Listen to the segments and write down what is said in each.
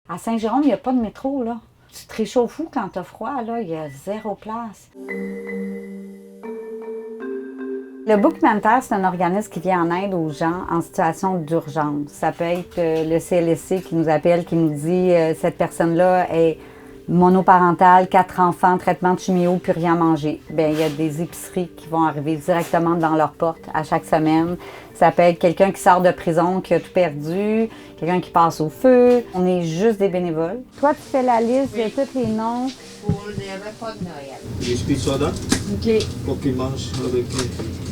À Saint-Jérôme, il n'y a pas de métro, là. Tu te réchauffes où quand t'as froid, là? Il y a zéro place. Le Book Humanitaire, c'est un organisme qui vient en aide aux gens en situation d'urgence. Ça peut être le CLSC qui nous appelle, qui nous dit cette personne-là est monoparentale, 4 enfants, traitement de chimio, plus rien manger. Bien, il y a des épiceries qui vont arriver directement dans leur porte à chaque semaine. Ça peut être quelqu'un qui sort de prison, qui a tout perdu, quelqu'un qui passe au feu. On est juste des bénévoles. Toi, tu fais la liste de tous les noms. Pour les repas de Noël. Des biscuits de soda OK. pour qu'ils mangent avec.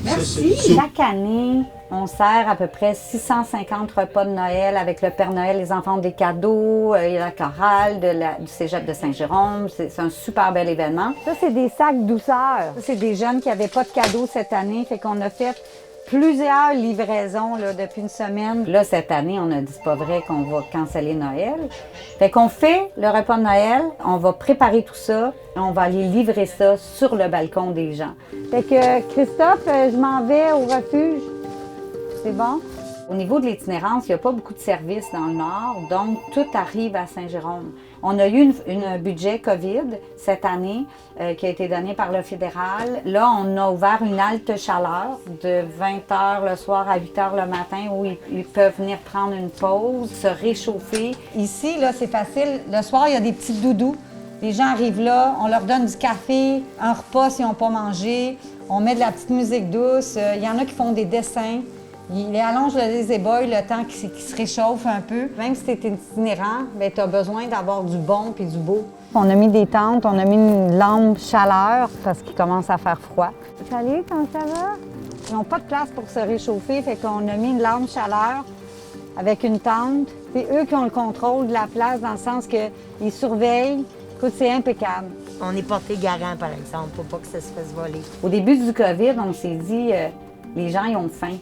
Merci. Chaque année, on sert à peu près 650 repas de Noël avec le Père Noël, les enfants ont des cadeaux, il y a la chorale du Cégep de Saint-Jérôme. C'est un super bel événement. Ça, c'est des sacs douceur. Ça, c'est des jeunes qui n'avaient pas de cadeaux cette année, fait qu'on a fait plusieurs livraisons là, depuis une semaine. Là, cette année, on a dit c'est pas vrai qu'on va canceller Noël. Fait qu'on fait le repas de Noël, on va préparer tout ça, et on va aller livrer ça sur le balcon des gens. Fait que Christophe, je m'en vais au refuge. C'est bon? Au niveau de l'itinérance, il n'y a pas beaucoup de services dans le Nord, donc tout arrive à Saint-Jérôme. On a eu un budget COVID cette année qui a été donné par le fédéral. Là, on a ouvert une halte chaleur de 20 h le soir à 8 h le matin où ils peuvent venir prendre une pause, se réchauffer. Ici, là, c'est facile. Le soir, il y a des petits doudous. Les gens arrivent là, on leur donne du café, un repas s'ils n'ont pas mangé. On met de la petite musique douce. Il y en a qui font des dessins. Il allonge les ébauilles le temps qu'il se réchauffe un peu. Même si tu es itinérant, tu as besoin d'avoir du bon puis du beau. On a mis des tentes, on a mis une lampe chaleur parce qu'il commence à faire froid. Salut, comment ça va? Ils n'ont pas de place pour se réchauffer, fait qu'on a mis une lampe chaleur avec une tente. C'est eux qui ont le contrôle de la place dans le sens qu'ils surveillent. Écoute, c'est impeccable. On est porté garant, par exemple, pour pas que ça se fasse voler. Au début du COVID, on s'est dit, les gens, ils ont faim.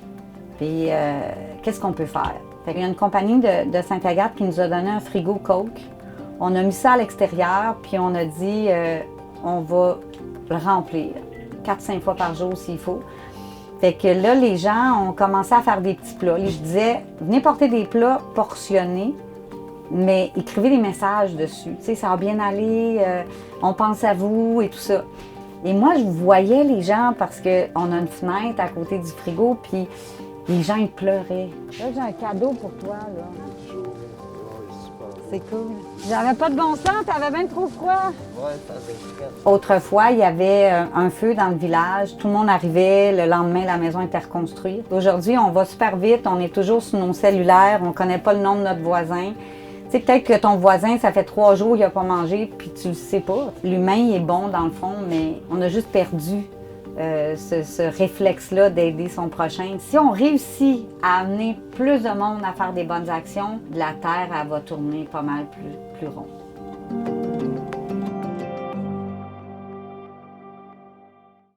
Puis, qu'est-ce qu'on peut faire? Il y a une compagnie de Sainte-Agathe qui nous a donné un frigo Coke. On a mis ça à l'extérieur, puis on a dit, on va le remplir 4-5 fois par jour s'il faut. Fait que là, les gens ont commencé à faire des petits plats. Je disais, venez porter des plats portionnés, mais écrivez des messages dessus. Tu sais, ça va bien aller, on pense à vous et tout ça. Et moi, je voyais les gens parce qu'on a une fenêtre à côté du frigo, puis les gens, ils pleuraient. Là, j'ai un cadeau pour toi, là. C'est cool. J'avais pas de bon sens, t'avais bien trop froid. Ouais, ça c'est super. Autrefois, il y avait un feu dans le village. Tout le monde arrivait. Le lendemain, la maison était reconstruite. Aujourd'hui, on va super vite. On est toujours sur nos cellulaires. On connaît pas le nom de notre voisin. Tu sais, peut-être que ton voisin, ça fait 3 jours qu'il n'a pas mangé, puis tu le sais pas. L'humain, il est bon dans le fond, mais on a juste perdu ce réflexe-là d'aider son prochain. Si on réussit à amener plus de monde à faire des bonnes actions, la Terre, elle va tourner pas mal plus rond.